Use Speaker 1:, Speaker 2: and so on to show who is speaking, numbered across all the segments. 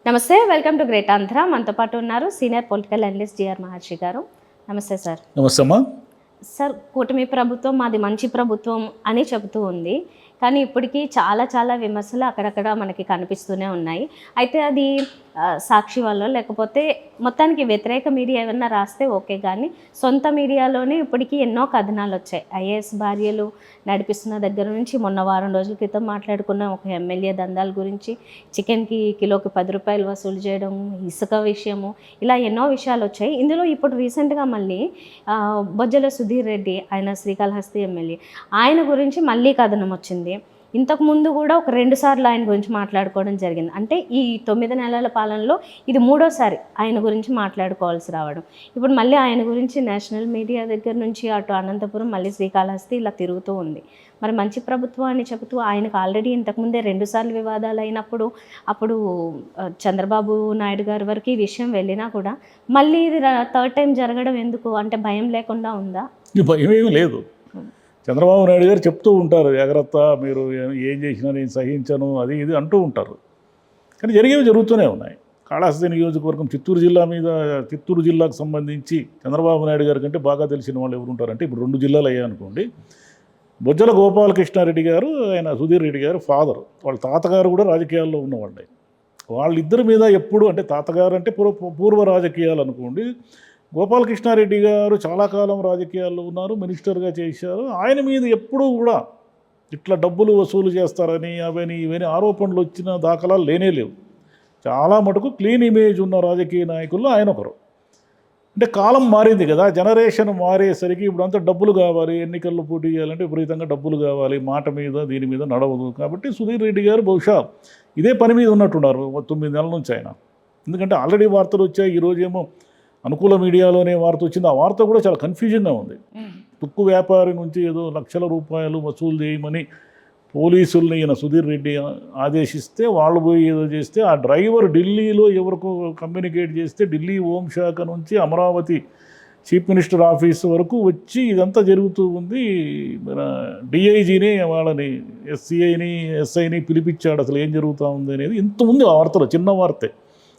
Speaker 1: నమస్తే, welcome to great Andhra. మనతో పాటు ఉన్నారు సీనియర్ పొలిటికల్ అనలిస్ట్ జిఆర్ మహర్షి గారు. నమస్తే సార్.
Speaker 2: నమస్తే అమ్మా.
Speaker 1: సార్, కూటమి ప్రభుత్వం మాది మంచి ప్రభుత్వం అని చెబుతూ ఉంది, కానీ ఇప్పటికీ చాలా చాలా విమర్శలు అక్కడక్కడ మనకి కనిపిస్తూనే ఉన్నాయి. అయితే అది సాక్షి వల్ల లేకపోతే మొత్తానికి వ్యతిరేక మీడియా ఏమన్నా రాస్తే ఓకే, కానీ సొంత మీడియాలోనే ఇప్పటికీ ఎన్నో కథనాలు వచ్చాయి. ఐఏఎస్ భార్యలు నడిపిస్తున్న దగ్గర నుంచి మొన్న వారం రోజుల క్రితం మాట్లాడుకున్న ఒక ఎమ్మెల్యే దందాల గురించి, చికెన్కి కిలోకి 10 రూపాయలు వసూలు చేయడం, ఇసుక విషయము, ఇలా ఎన్నో విషయాలు వచ్చాయి. ఇందులో ఇప్పుడు రీసెంట్గా మళ్ళీ బొజ్జల సుధీర్ రెడ్డి, ఆయన శ్రీకాళహస్తి ఎమ్మెల్యే, ఆయన గురించి మళ్ళీ కథనం వచ్చింది. ఇంతకుముందు కూడా ఒక 2 సార్లు ఆయన గురించి మాట్లాడుకోవడం జరిగింది. అంటే ఈ 9 నెలల పాలనలో ఇది 3వసారి ఆయన గురించి మాట్లాడుకోవాల్సి రావడం. ఇప్పుడు మళ్ళీ ఆయన గురించి నేషనల్ మీడియా దగ్గర నుంచి అటు అనంతపురం, మళ్ళీ శ్రీకాళహస్తి ఇలా తిరుగుతూ ఉంది. మరి మంచి ప్రభుత్వం అని చెబుతూ ఆయనకు ఆల్రెడీ ఇంతకుముందే 2 సార్లు వివాదాలు అయినప్పుడు అప్పుడు చంద్రబాబు నాయుడు గారి వరకు ఈ విషయం వెళ్ళినా కూడా మళ్ళీ ఇది 3rd టైం జరగడం ఎందుకు? అంటే భయం లేకుండా ఉందా?
Speaker 2: భయం ఏమీ లేదు. చంద్రబాబు నాయుడు గారు చెప్తూ ఉంటారు, జాగ్రత్త, మీరు ఏం చేసినా నేను సహించను, అది ఇది అంటూ ఉంటారు. కానీ జరిగేవి జరుగుతూనే ఉన్నాయి. కాళహస్తి నియోజకవర్గం చిత్తూరు జిల్లాకు సంబంధించి చంద్రబాబు నాయుడు గారి కంటే బాగా తెలిసిన వాళ్ళు ఎవరు ఉంటారంటే, ఇప్పుడు 2 జిల్లాలు అయ్యాయనుకోండి. బొజ్జల గోపాలకృష్ణారెడ్డి గారు, ఆయన సుధీర్ రెడ్డి గారు ఫాదర్, వాళ్ళ తాతగారు కూడా రాజకీయాల్లో ఉన్నవాళ్ళే. వాళ్ళిద్దరి మీద ఎప్పుడు అంటే, తాతగారు అంటే పూర్వ రాజకీయాలు అనుకోండి, గోపాలకృష్ణారెడ్డి గారు చాలా కాలం రాజకీయాల్లో ఉన్నారు, మినిస్టర్గా చేశారు. ఆయన మీద ఎప్పుడూ కూడా ఇట్లా డబ్బులు వసూలు చేస్తారని అవని ఇవని ఆరోపణలు వచ్చిన దాఖలాలు లేనే లేవు. చాలా మటుకు క్లీన్ ఇమేజ్ ఉన్న రాజకీయ నాయకుల్లో ఆయన ఒకరు. అంటే కాలం మారింది కదా, జనరేషన్ మారేసరికి ఇప్పుడు అంతా డబ్బులు కావాలి, ఎన్నికల్లో పోటీ చేయాలంటే విపరీతంగా డబ్బులు కావాలి, మాట మీద దీని మీద నడవదు. కాబట్టి సుధీర్ రెడ్డి గారు బహుశా ఇదే పని మీద ఉన్నట్టున్నారు 9 నెలల నుంచి ఆయన. ఎందుకంటే ఆల్రెడీ వార్తలు వచ్చాయి. ఈరోజేమో అనుకూల మీడియాలోనే వార్త వచ్చింది. ఆ వార్త కూడా చాలా కన్ఫ్యూజన్గా ఉంది. తుక్కు వ్యాపారి నుంచి ఏదో లక్షల రూపాయలు వసూలు చేయమని పోలీసుల్ని ఈయన సుధీర్ రెడ్డి ఆదేశిస్తే వాళ్ళు పోయి ఏదో చేస్తే, ఆ డ్రైవర్ ఢిల్లీలో ఎవరికో కమ్యూనికేట్ చేస్తే, ఢిల్లీ హోంశాఖ నుంచి అమరావతి చీఫ్ మినిస్టర్ ఆఫీస్ వరకు వచ్చి ఇదంతా జరుగుతూ ఉంది. మన డిఐజీని వాళ్ళని ఎస్ఐని పిలిపించాడు. అసలు ఏం జరుగుతూ ఉంది అనేది ఇంతకుముందు ఆ వార్తలో చిన్న వార్తే.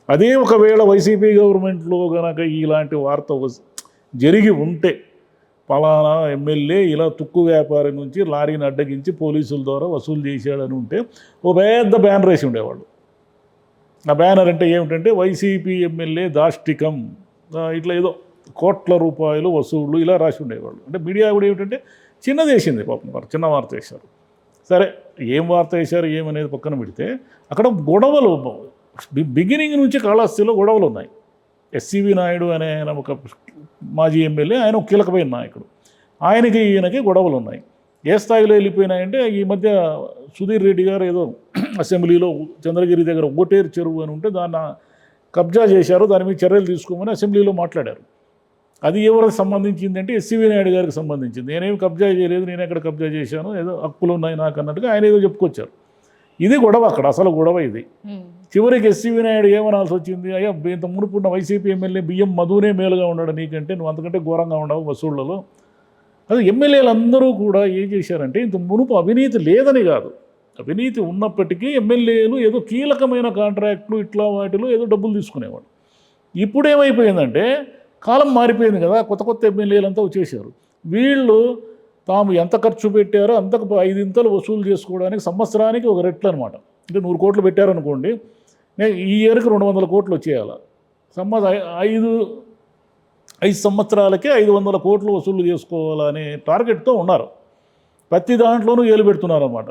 Speaker 2: అదే ఒకవేళ వైసీపీ గవర్నమెంట్లో కనుక ఇలాంటి వార్త జరిగి ఉంటే, పలానా ఎమ్మెల్యే ఇలా తుక్కు వ్యాపారి నుంచి లారీని అడ్డగించి పోలీసుల ద్వారా వసూలు చేశాడని ఉంటే ఓ పెద్ద బ్యానర్ వేసి ఉండేవాళ్ళు. ఆ బ్యానర్ అంటే ఏమిటంటే, వైసీపీ ఎమ్మెల్యే దాష్టికం, ఇట్లా ఏదో కోట్ల రూపాయలు వసూళ్ళు ఇలా రాసి ఉండేవాళ్ళు. అంటే మీడియా కూడా ఏమిటంటే చిన్నది వేసింది, పాపం చిన్న వార్త వేశారు. సరే, ఏం వార్త వేశారు ఏమనేది పక్కన పెడితే, అక్కడ గొడవలు బిగినింగ్ నుంచి కాళహస్తిలో గొడవలు ఉన్నాయి. ఎస్సీవి నాయుడు అనే ఆయన ఒక మాజీ ఎమ్మెల్యే, ఆయన ఒక కీలకమైన నాయకుడు, ఆయనకి ఈయనకి గొడవలు ఉన్నాయి. ఏ స్థాయిలో వెళ్ళిపోయినాయంటే, ఈ మధ్య సుధీర్ రెడ్డి గారు ఏదో అసెంబ్లీలో చంద్రగిరి దగ్గర ఓటేరు చెరువు అని ఉంటే దాన్ని కబ్జా చేశారు, దాని మీద చర్యలు తీసుకోమని అసెంబ్లీలో మాట్లాడారు. అది ఎవరికి సంబంధించింది అంటే ఎస్సీవి నాయుడు గారికి సంబంధించింది. నేనేమి కబ్జా చేయలేదు, నేను ఎక్కడ కబ్జా చేశాను, ఏదో హక్కులు ఉన్నాయి నాకు అన్నట్టుగా ఆయన ఏదో చెప్పుకొచ్చారు. ఇది గొడవ, అక్కడ అసలు గొడవ ఇది. చివరికి ఎస్సీవి నాయుడు ఏమనాల్సి వచ్చింది, అయ్యా ఇంత మునుపున్న వైసీపీ ఎమ్మెల్యే బియ్యం మధునే మేలుగా ఉన్నాడు నీకంటే, నువ్వు అంతకంటే ఘోరంగా ఉండవు వసూళ్లలో. అది ఎమ్మెల్యేలు అందరూ కూడా ఏం చేశారంటే, ఇంత మునుపు అవినీతి లేదని కాదు, అవినీతి ఉన్నప్పటికీ ఎమ్మెల్యేలు ఏదో కీలకమైన కాంట్రాక్టులు ఇట్లా వాటిలో ఏదో డబ్బులు తీసుకునేవాడు. ఇప్పుడు ఏమైపోయిందంటే, కాలం మారిపోయింది కదా, కొత్త ఎమ్మెల్యేలంతా వచ్చేసారు. వీళ్ళు తాము ఎంత ఖర్చు పెట్టారో అంతకు 5 ఇంతలు వసూలు చేసుకోవడానికి సంవత్సరానికి ఒక రెట్లు అనమాట. అంటే 100 కోట్లు పెట్టారనుకోండి, ఈ ఇయర్కి 200 కోట్లు వచ్చేయాలి. 5 సంవత్సరాలకే 500 కోట్లు వసూలు చేసుకోవాలనే టార్గెట్తో ఉన్నారు. ప్రతి దాంట్లోనూ ఏలు పెడుతున్నారు అన్నమాట.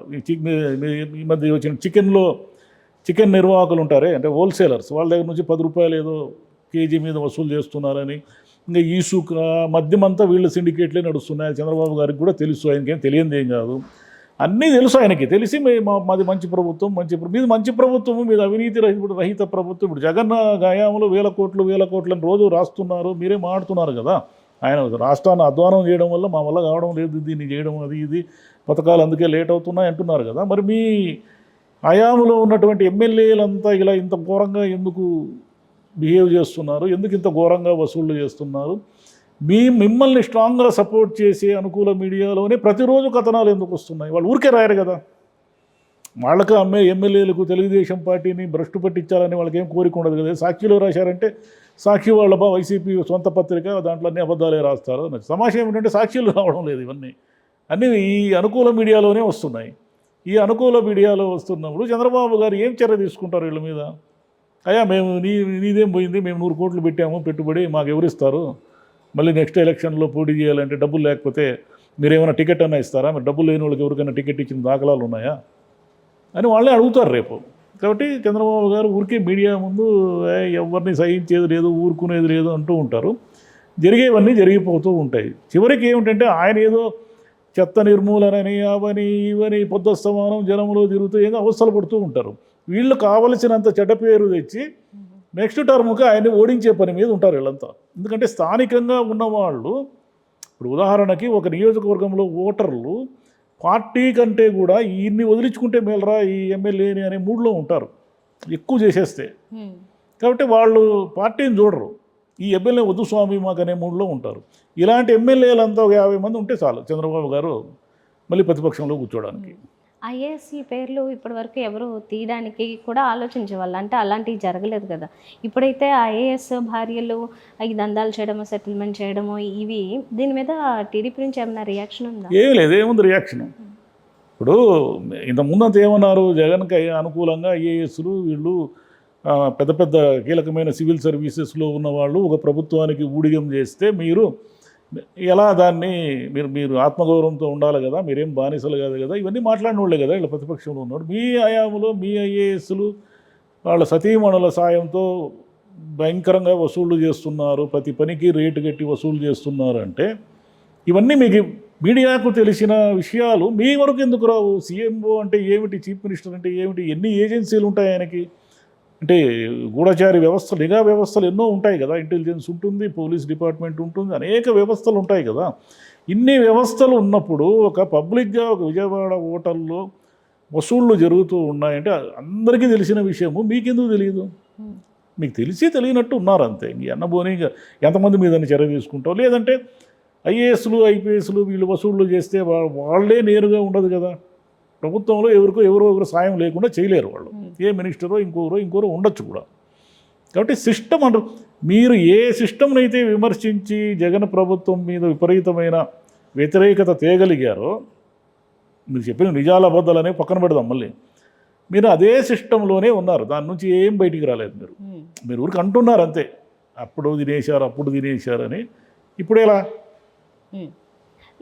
Speaker 2: ఈ మధ్య వచ్చిన చికెన్ నిర్వాహకులు ఉంటారే, అంటే హోల్సేలర్స్, వాళ్ళ దగ్గర నుంచి 10 రూపాయలు ఏదో కేజీ మీద వసూలు చేస్తున్నారని, ఇంకా ఇసుక మద్యమంతా వీళ్ళ సిండికేట్లే నడుస్తున్నాయి. చంద్రబాబు గారికి కూడా తెలుసు, ఆయనకేం తెలియంది ఏం కాదు, అన్నీ తెలుసు ఆయనకి. తెలిసి మాది మంచి ప్రభుత్వం, మీది మంచి ప్రభుత్వం, మీది అవినీతి రహిత ప్రభుత్వం. ఇప్పుడు జగన్ గయాములు వేల కోట్లని రోజు రాస్తున్నారు, మీరే మాడుతున్నారు కదా. ఆయన రాష్ట్రాన్ని అధ్వానం చేయడం వల్ల మా వల్ల కావడం లేదు, దీన్ని చేయడం అది ఇది పథకాలు అందుకే లేట్ అవుతున్నాయి అంటున్నారు కదా. మరి మీ హయాంలో ఉన్నటువంటి ఎమ్మెల్యేలంతా ఇలా ఇంత ఘోరంగా ఎందుకు బిహేవ్ చేస్తున్నారు, ఎందుకు ఇంత ఘోరంగా వసూళ్లు చేస్తున్నారు? మిమ్మల్ని స్ట్రాంగ్గా సపోర్ట్ చేసే అనుకూల మీడియాలోనే ప్రతిరోజు కథనాలు ఎందుకు వస్తున్నాయి? వాళ్ళు ఊరికే రాయరు కదా. వాళ్ళకు అమ్మే ఎమ్మెల్యేలకు తెలుగుదేశం పార్టీని భ్రష్టు పట్టించాలని వాళ్ళకి ఏం కోరిక ఉండదు కదా. సాక్షిలో రాశారంటే సాక్షి వాళ్ళ వైసీపీ సొంత పత్రిక, దాంట్లో అన్ని అబద్ధాలే రాస్తారు. సమాచారం ఏమిటంటే సాక్షిలు రావడం లేదు, ఇవన్నీ అన్నీ ఈ అనుకూల మీడియాలోనే వస్తున్నాయి. ఈ అనుకూల మీడియాలో వస్తున్నప్పుడు చంద్రబాబు గారు ఏం చర్య తీసుకుంటారు వీళ్ళ మీద? అయ్యా మేము నీదేం పోయింది, మేము 100 కోట్లు పెట్టాము పెట్టుబడి, మాకు ఎవరిస్తారు? మళ్ళీ నెక్స్ట్ ఎలక్షన్లో పోటీ చేయాలంటే డబ్బులు లేకపోతే మీరు ఏమైనా టికెట్ అన్నా ఇస్తారా? మీరు డబ్బులు లేని వాళ్ళకి ఎవరికైనా టికెట్ ఇచ్చిన దాఖలాలు ఉన్నాయా అని వాళ్ళే అడుగుతారు రేపు. కాబట్టి చంద్రబాబు గారు ఊరికే మీడియా ముందు ఎవరిని సహించేది లేదు, ఊరుకునేది లేదు అంటూ ఉంటారు. జరిగేవన్నీ జరిగిపోతూ ఉంటాయి. చివరికి ఏమిటంటే ఆయన ఏదో చెత్త నిర్మూలనని అవని ఇవని పొద్దుస్తమానం జనంలో తిరుగుతూ ఏదో అవస్థలు పడుతూ ఉంటారు. వీళ్ళు కావలసినంత చెడ్డ పేరు తెచ్చి నెక్స్ట్ టర్మ్కి ఆయన్ని ఓడించే పని మీద ఉంటారు వీళ్ళంతా. ఎందుకంటే స్థానికంగా ఉన్నవాళ్ళు, ఇప్పుడు ఉదాహరణకి ఒక నియోజకవర్గంలో ఓటర్లు పార్టీ కంటే కూడా ఈయన్ని వదిలించుకుంటే మేలరా ఈ ఎమ్మెల్యేని అనే మూడ్లో ఉంటారు ఎక్కువ చేసేస్తే. కాబట్టి వాళ్ళు పార్టీని చూడరు, ఈ ఎమ్మెల్యే వద్దు స్వామి మాకు అనే మూడ్లో ఉంటారు. ఇలాంటి ఎమ్మెల్యేలంతా ఒక 50 మంది ఉంటే చాలు చంద్రబాబు గారు మళ్ళీ ప్రతిపక్షంలో కూర్చోడానికి.
Speaker 1: ఐఏఎస్ల పేర్లు ఇప్పటివరకు ఎవరు తీయడానికి కూడా ఆలోచించేవాళ్ళు, అంటే అలాంటివి జరగలేదు కదా. ఇప్పుడైతే ఐఏఎస్ భార్యలు ఈ దందాలు చేయడము, సెటిల్మెంట్ చేయడము, ఇవి దీని మీద టీడీపీ నుంచి ఏమైనా రియాక్షన్ ఉందా?
Speaker 2: ఏం లేదు, ఏముంది రియాక్షన్. ఇప్పుడు ఇంతకుముందు అంత ఏమన్నారు, జగన్కి అనుకూలంగా ఐఏఎస్లు వీళ్ళు పెద్ద పెద్ద కీలకమైన సివిల్ సర్వీసెస్లో ఉన్నవాళ్ళు ఒక ప్రభుత్వానికి ఊడిగం చేస్తే మీరు ఎలా దాన్ని మీరు ఆత్మగౌరవంతో ఉండాలి కదా, మీరేం బానిసలు కాదు కదా, ఇవన్నీ మాట్లాడిన వాళ్ళే కదా వీళ్ళ ప్రతిపక్షంలో ఉన్నాడు. మీ హయాంలో మీ ఐఏఎస్లు వాళ్ళ సతీమణుల సాయంతో భయంకరంగా వసూళ్లు చేస్తున్నారు, ప్రతి పనికి రేటు కట్టి వసూలు చేస్తున్నారు అంటే ఇవన్నీ మీకు మీడియాకు తెలిసిన విషయాలు మీ వరకు ఎందుకు రావు? సీఎంఓ అంటే ఏమిటి, చీఫ్ మినిస్టర్ అంటే ఏమిటి, ఎన్ని ఏజెన్సీలు ఉంటాయి ఆయనకి? అంటే గూఢచారి వ్యవస్థలు, నిఘా వ్యవస్థలు ఎన్నో ఉంటాయి కదా, ఇంటెలిజెన్స్ ఉంటుంది, పోలీస్ డిపార్ట్మెంట్ ఉంటుంది, అనేక వ్యవస్థలు ఉంటాయి కదా. ఇన్ని వ్యవస్థలు ఉన్నప్పుడు ఒక పబ్లిక్గా ఒక విజయవాడ హోటల్లో వసూళ్ళు జరుగుతూ ఉన్నాయంటే అందరికీ తెలిసిన విషయము, మీకెందుకు తెలియదు? మీకు తెలిసి తెలియనట్టు ఉన్నారు అంతే. ఈ అన్నబోని ఎంతమంది మీద చర్య తీసుకుంటావు? లేదంటే ఐఏఎస్లు ఐపీఎస్లు వీళ్ళు వసూళ్ళు చేస్తే వాళ్ళే నేరుగా ఉండదు కదా, ప్రభుత్వంలో ఎవరో సాయం లేకుండా చేయలేరు వాళ్ళు. ఏ మినిస్టరో ఇంకోరో ఉండొచ్చు కూడా. కాబట్టి సిస్టమ్ మీరు ఏ సిస్టమ్ని అయితే విమర్శించి జగన్ ప్రభుత్వం మీద విపరీతమైన వ్యతిరేకత తేగలిగారో, మీరు చెప్పిన నిజాల అబద్ధాలనే పక్కన పెడదాం, మళ్ళీ మీరు అదే సిస్టంలోనే ఉన్నారు, దాని నుంచి ఏం బయటికి రాలేదు. మీరు ఊరికి అంటున్నారు అంతే, అప్పుడు తినేశారని. ఇప్పుడు ఎలా?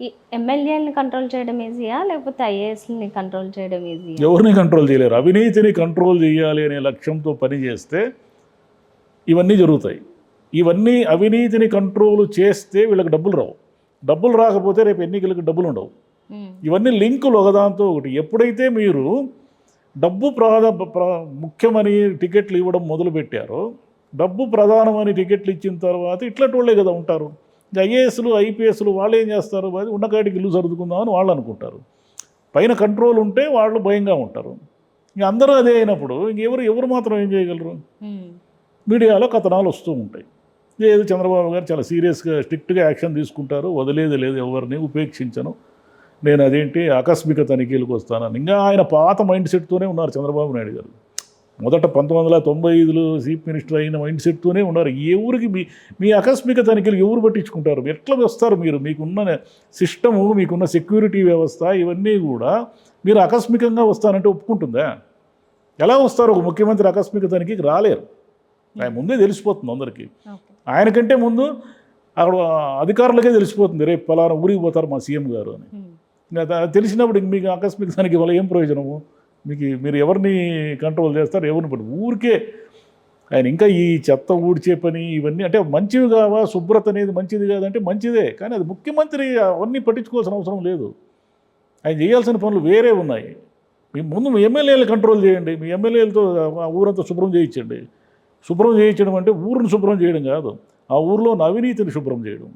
Speaker 1: ఈ ఎమ్మెల్యేలని కంట్రోల్ చేయడం ఈజీయా, లేకపోతే ఐఏఎస్ని కంట్రోల్ చేయడం ఈజీయా?
Speaker 2: ఎవరిని కంట్రోల్ చేయలేరు. అవినీతిని కంట్రోల్ చేయాలి అనే లక్ష్యంతో పనిచేస్తే ఇవన్నీ జరుగుతాయి. ఇవన్నీ అవినీతిని కంట్రోల్ చేస్తే వీళ్ళకి డబ్బులు రావు. డబ్బులు రాకపోతే రేపు ఎన్నికలకు డబ్బులు ఉండవు. ఇవన్నీ లింకులు ఒకదాంతో ఒకటి. ఎప్పుడైతే మీరు డబ్బు ముఖ్యమని టికెట్లు ఇవ్వడం మొదలుపెట్టారో, డబ్బు ప్రధానమని టికెట్లు ఇచ్చిన తర్వాత ఇట్లాంటి వాళ్ళే కదా ఉంటారు. ఐఏఎస్లు ఐపీఎస్లు వాళ్ళు ఏం చేస్తారు, అది ఉన్నకాడికి ఇల్లు సర్దుకుందామని వాళ్ళు అనుకుంటారు. పైన కంట్రోల్ ఉంటే వాళ్ళు భయంగా ఉంటారు. ఇంక అందరూ అదే అయినప్పుడు ఇంకెవరు మాత్రం ఏం చేయగలరు? మీడియాలో కథనాలు వస్తూ ఉంటాయి. లేదు చంద్రబాబు గారు చాలా సీరియస్గా స్ట్రిక్ట్గా యాక్షన్ తీసుకుంటారు, వదిలేది లేదు, ఎవరిని ఉపేక్షించను, నేను అదేంటి ఆకస్మిక తనిఖీలకు వస్తానని. ఇంకా ఆయన పాత మైండ్ సెట్తోనే ఉన్నారు చంద్రబాబు నాయుడు గారు. మొదట 1995లో చీఫ్ మినిస్టర్ అయిన మైండ్ సెట్తోనే ఉన్నారు. ఎవరికి మీ ఆకస్మిక తనిఖీలు ఎవరు పట్టించుకుంటారు? ఎట్లా వస్తారు మీరు? మీకున్న సిస్టము, మీకున్న సెక్యూరిటీ వ్యవస్థ, ఇవన్నీ కూడా మీరు ఆకస్మికంగా వస్తానంటే ఒప్పుకుంటుందా? ఎలా వస్తారు? ఒక ముఖ్యమంత్రి ఆకస్మిక తనిఖీకి రాలేరు. ఆయన ముందే తెలిసిపోతుంది అందరికీ. ఆయనకంటే ముందు అక్కడ అధికారులకే తెలిసిపోతుంది, రేపు పలానా ఊరికి పోతారు మా సీఎం గారు అని. తెలిసినప్పుడు మీకు ఆకస్మిక తనిఖీ వల్ల ఏం ప్రయోజనము? మీరు ఎవరిని కంట్రోల్ చేస్తారు? ఎవరిని పడి ఊరికే ఆయన ఇంకా ఈ చెత్త ఊడ్చే పని ఇవన్నీ అంటే మంచివి కావా? శుభ్రత అనేది మంచిది కాదంటే మంచిదే, కానీ అది ముఖ్యమంత్రి అవన్నీ పట్టించుకోవాల్సిన అవసరం లేదు. ఆయన చేయాల్సిన పనులు వేరే ఉన్నాయి. ముందు మీ ఎమ్మెల్యేలు కంట్రోల్ చేయండి, మీ ఎమ్మెల్యేలతో ఆ ఊరంతా శుభ్రం చేయించండి. శుభ్రం చేయించడం అంటే ఊరిని శుభ్రం చేయడం కాదు, ఆ ఊరిలో అవినీతిని శుభ్రం చేయడం.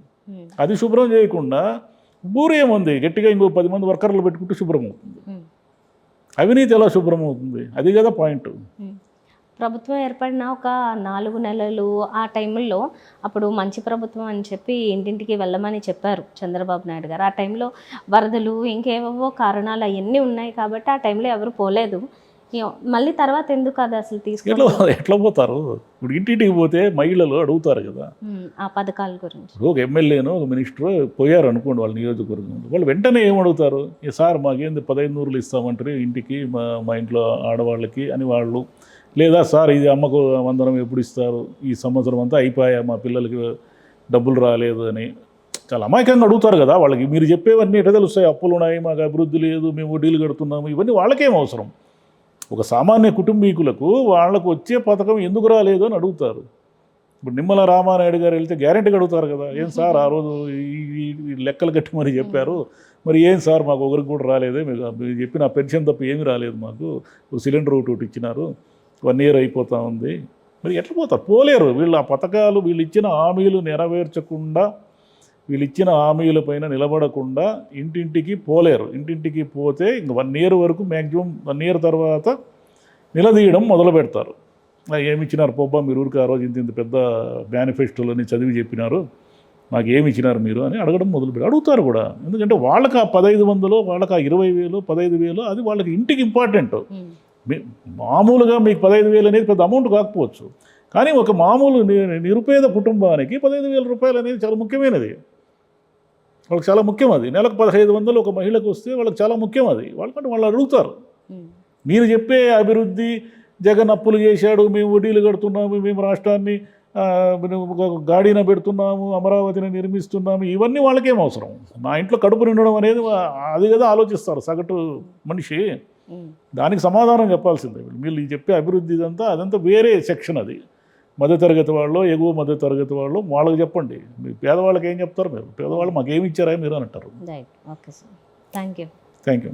Speaker 2: అది శుభ్రం చేయకుండా ఊరేముంది గట్టిగా ఇంకో 10 మంది వర్కర్లు పెట్టుకుంటే శుభ్రం అవుతుంది. అవినీతి ఎలా శుభ్రం అవుతుంది? అది కదా పాయింట్.
Speaker 1: ప్రభుత్వం ఏర్పడిన ఒక 4 నెలలు ఆ టైంలో అప్పుడు మంచి ప్రభుత్వం అని చెప్పి ఇంటింటికి వెళ్ళమని చెప్పారు చంద్రబాబు నాయుడు గారు. ఆ టైంలో వరదలు ఇంకేవేవో కారణాలు అవన్నీ ఉన్నాయి కాబట్టి ఆ టైంలో ఎవరు పోలేదు. మళ్ళీ తర్వాత ఎందుకు అది అసలు తీసుకెళ్ళి
Speaker 2: ఎట్లా పోతారు? ఇప్పుడు ఇంటింటికి పోతే మహిళలు అడుగుతారు కదా,
Speaker 1: ఆ పథకాల గురించి.
Speaker 2: ఒక ఎమ్మెల్యేనో ఒక మినిస్టర్ పోయారు అనుకోండి వాళ్ళ నియోజకవర్గంలో, వాళ్ళు వెంటనే ఏమడుగుతారు, సార్ మాకేంది 1500 ఇస్తామంటారు ఇంటికి మా ఇంట్లో ఆడవాళ్ళకి అని వాళ్ళు, లేదా సార్ ఇది అమ్మకు వందనం ఎప్పుడు ఇస్తారు, ఈ సంవత్సరం అంతా అయిపోయా మా పిల్లలకి డబ్బులు రాలేదు అని చాలా అమాయకంగా అడుగుతారు కదా. వాళ్ళకి మీరు చెప్పేవన్నీ ఎట్లా తెలుస్తాయి? అప్పులు ఉన్నాయి, మాకు అభివృద్ధి లేదు, మేము వడ్డీలు కడుతున్నాము, ఇవన్నీ వాళ్ళకేం అవసరం? ఒక సామాన్య కుటుంబీకులకు వాళ్ళకు వచ్చే పథకం ఎందుకు రాలేదు అని అడుగుతారు. ఇప్పుడు నిమ్మల రామానాయుడు గారు వెళ్తే గ్యారెంటీగా అడుగుతారు కదా, ఏం సార్ ఆ రోజు ఈ లెక్కలు కట్టి మరి చెప్పారు, మరి ఏం సార్ మాకు ఒకరికి కూడా రాలేదే, మీరు చెప్పిన పెన్షన్ తప్ప ఏమీ రాలేదు, మాకు సిలిండర్ ఒకటి ఇచ్చినారు, 1 year అయిపోతూ ఉంది, మరి ఎట్లా పోతారు? పోలేరు. వీళ్ళు ఆ పథకాలు వీళ్ళు ఇచ్చిన హామీలు నెరవేర్చకుండా, వీళ్ళు ఇచ్చిన హామీలపైన నిలబడకుండా ఇంటింటికి పోలేరు. ఇంటింటికి పోతే ఇంక 1 year వరకు మ్యాక్సిమం 1 year తర్వాత నిలదీయడం మొదలు పెడతారు. ఏమి ఇచ్చినారు పోబ్బా మీరు ఊరికి, ఆ రోజు ఇంత పెద్ద మేనిఫెస్టోలని చదివి చెప్పినారు, మాకు ఏమి ఇచ్చినారు మీరు అని అడగడం మొదలుపెట్టి అడుగుతారు కూడా. ఎందుకంటే వాళ్ళకి ఆ 1500, వాళ్ళకి ఆ 20,000, 15,000 అది వాళ్ళకి ఇంటికి ఇంపార్టెంట్. మామూలుగా మీకు 15,000 అనేది పెద్ద అమౌంట్ కాకపోవచ్చు, కానీ ఒక మామూలు నిరుపేద కుటుంబానికి 15,000 రూపాయలు అనేది చాలా ముఖ్యమైనది. వాళ్ళకి చాలా ముఖ్యం అది. నెలకు 1500 ఒక మహిళకు వస్తే వాళ్ళకి చాలా ముఖ్యం అది. వాళ్ళకంటే వాళ్ళు అడుగుతారు. మీరు చెప్పే అభివృద్ధి, జగన్ అప్పులు చేశాడు, మేము వడ్డీలు కడుతున్నాము, మేము రాష్ట్రాన్ని గాడిన పెడుతున్నాము, అమరావతిని నిర్మిస్తున్నాము, ఇవన్నీ వాళ్ళకేం అవసరం? నా ఇంట్లో కడుపు నిండడం అనేది అది కదా ఆలోచిస్తారు సగటు మనిషి. దానికి సమాధానం చెప్పాల్సిందే. వీళ్ళు చెప్పే అభివృద్ధి అదంతా వేరే సెక్షన్. అది మధ్యతరగతి వాళ్ళు, ఎగువ మధ్యతరగతి వాళ్ళు, వాళ్ళకి చెప్పండి. మీ పేదవాళ్ళకి ఏం చెప్తారు? మీరు పేదవాళ్ళు మాకు ఏమి ఇచ్చారా మీరు అని అంటారు.
Speaker 1: Okay sir, thank you.
Speaker 2: Thank you.